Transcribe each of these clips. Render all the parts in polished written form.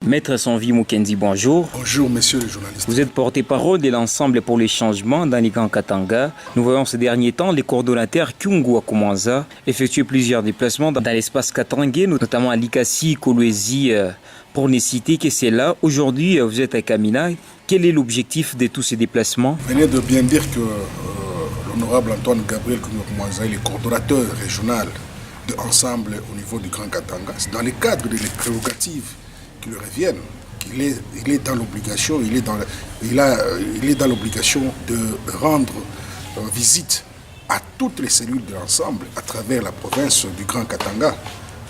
Maître Sanvi Mukendi, bonjour. Bonjour, messieurs les journalistes. Vous êtes porte-parole de l'ensemble pour les changements dans les Grands Katanga. Nous voyons ces derniers temps les coordonnateurs Kyungu Akumanza effectuer plusieurs déplacements dans l'espace katangais, notamment à Likasi, Kolwezi, pour ne citer que c'est là. Aujourd'hui, vous êtes à Kamina. Quel est l'objectif de tous ces déplacements? Vous venez de bien dire que l'honorable Antoine Gabriel Kyungu Akumanza est le coordonnateur régional de Ensemble au niveau du Grand Katanga. C'est dans le cadre des prérogatives qui lui reviennent. Il est dans l'obligation, il est dans l'obligation de rendre visite à toutes les cellules de l'ensemble à travers la province du Grand Katanga,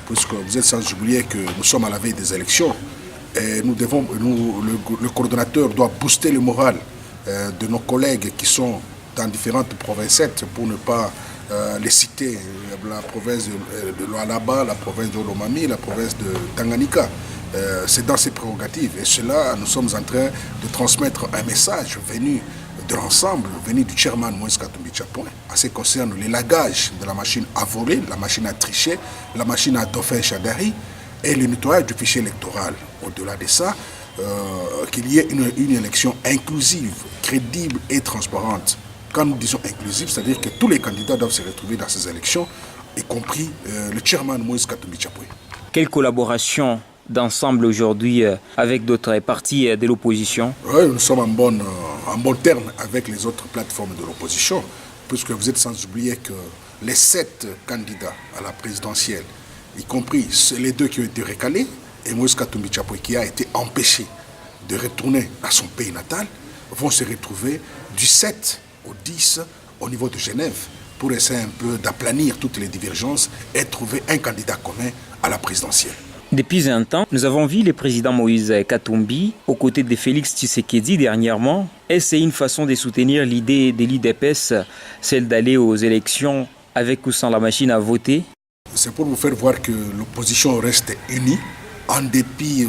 puisque vous êtes sans oublier que nous sommes à la veille des élections et le coordonnateur doit booster le moral de nos collègues qui sont dans différentes provinces, pour ne pas les citer, la province de Lualaba, la province de Olomami, la province de Tanganyika. C'est dans ces prérogatives. Et cela, nous sommes en train de transmettre un message venu de l'ensemble, venu du chairman Moïse Katumbi Tchapouin, en ce qui concerne l'élagage de la machine à voler, la machine à tricher, la machine à dauphin Chagari et le nettoyage du fichier électoral. Au-delà de ça, qu'il y ait une élection inclusive, crédible et transparente. Quand nous disons inclusive, c'est-à-dire que tous les candidats doivent se retrouver dans ces élections, y compris le chairman Moïse Katumbi Tchapouin. Quelle collaboration d'ensemble aujourd'hui avec d'autres partis de l'opposition? Oui, nous sommes en bon terme avec les autres plateformes de l'opposition, puisque vous êtes sans oublier que les 7 candidats à la présidentielle, y compris les 2 qui ont été recalés, et Moïse Katumbi Tchapouin qui a été empêché de retourner à son pays natal, vont se retrouver du 7 au 10 au niveau de Genève pour essayer un peu d'aplanir toutes les divergences et trouver un candidat commun à la présidentielle. Depuis un temps, nous avons vu le président Moïse Katumbi aux côtés de Félix Tshisekedi dernièrement. Et c'est une façon de soutenir l'idée de l'IDPS, celle d'aller aux élections avec ou sans la machine à voter. C'est pour vous faire voir que l'opposition reste unie, en dépit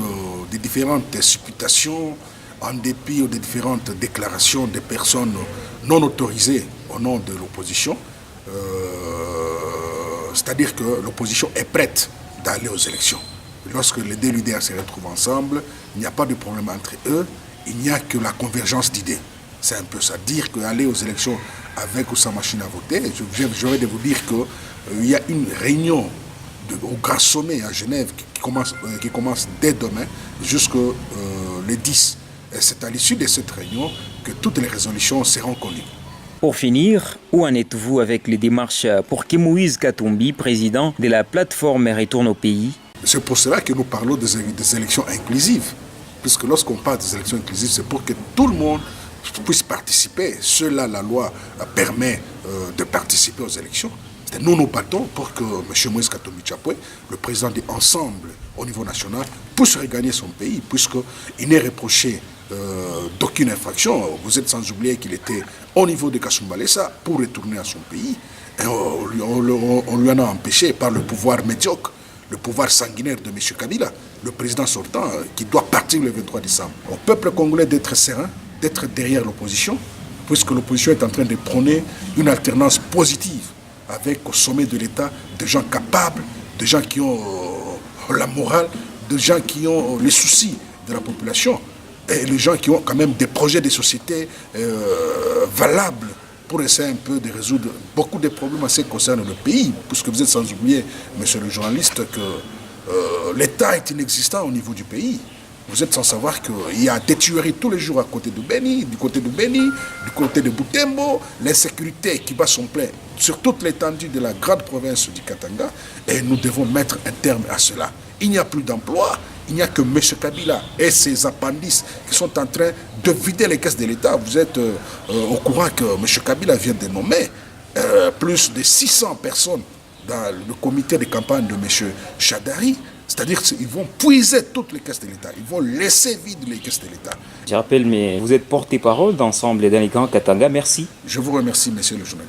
des différentes supputations, en dépit des différentes déclarations des personnes non autorisées au nom de l'opposition. C'est-à-dire que l'opposition est prête d'aller aux élections. Lorsque les 2 leaders se retrouvent ensemble, il n'y a pas de problème entre eux, il n'y a que la convergence d'idées. C'est un peu ça. Dire qu'aller aux élections avec ou sans machine à voter, j'aurais de vous dire qu'il y a une réunion au Grand Sommet à Genève qui commence dès demain jusqu'au le 10. Et c'est à l'issue de cette réunion que toutes les résolutions seront connues. Pour finir, où en êtes-vous avec les démarches pour que Moïse Katumbi, président de la plateforme, retourne au pays? C'est pour cela que nous parlons des élections inclusives. Puisque lorsqu'on parle des élections inclusives, c'est pour que tout le monde puisse participer. Cela, la loi permet de participer aux élections. Nous nous battons pour que M. Moïse Katumbi Tchapouin, le président de Ensemble au niveau national, puisse regagner son pays, puisqu'il n'est reproché d'aucune infraction. Vous êtes sans oublier qu'il était au niveau de Kasumbalesa pour retourner à son pays. Et on lui en a empêché par le pouvoir médiocre, le pouvoir sanguinaire de M. Kabila, le président sortant, qui doit partir le 23 décembre. Au peuple congolais d'être serein, d'être derrière l'opposition, puisque l'opposition est en train de prôner une alternance positive avec au sommet de l'État des gens capables, des gens qui ont la morale, des gens qui ont les soucis de la population, et les gens qui ont quand même des projets de société valables pour essayer un peu de résoudre beaucoup de problèmes en ce qui concerne le pays, puisque vous êtes sans oublier, monsieur le journaliste, que l'État est inexistant au niveau du pays. Vous êtes sans savoir qu'il y a des tueries tous les jours à côté de Beni, du côté de Butembo, l'insécurité qui bat son plein sur toute l'étendue de la grande province du Katanga, et nous devons mettre un terme à cela. Il n'y a plus d'emploi, il n'y a que M. Kabila et ses appendices qui sont en train de vider les caisses de l'État. Vous êtes au courant que M. Kabila vient de nommer plus de 600 personnes dans le comité de campagne de M. Chagari. C'est-à-dire qu'ils vont puiser toutes les caisses de l'État. Ils vont laisser vides les caisses de l'État. Je rappelle, mais vous êtes porte-parole d'Ensemble dans les Grands Katanga. Merci. Je vous remercie, monsieur le journaliste.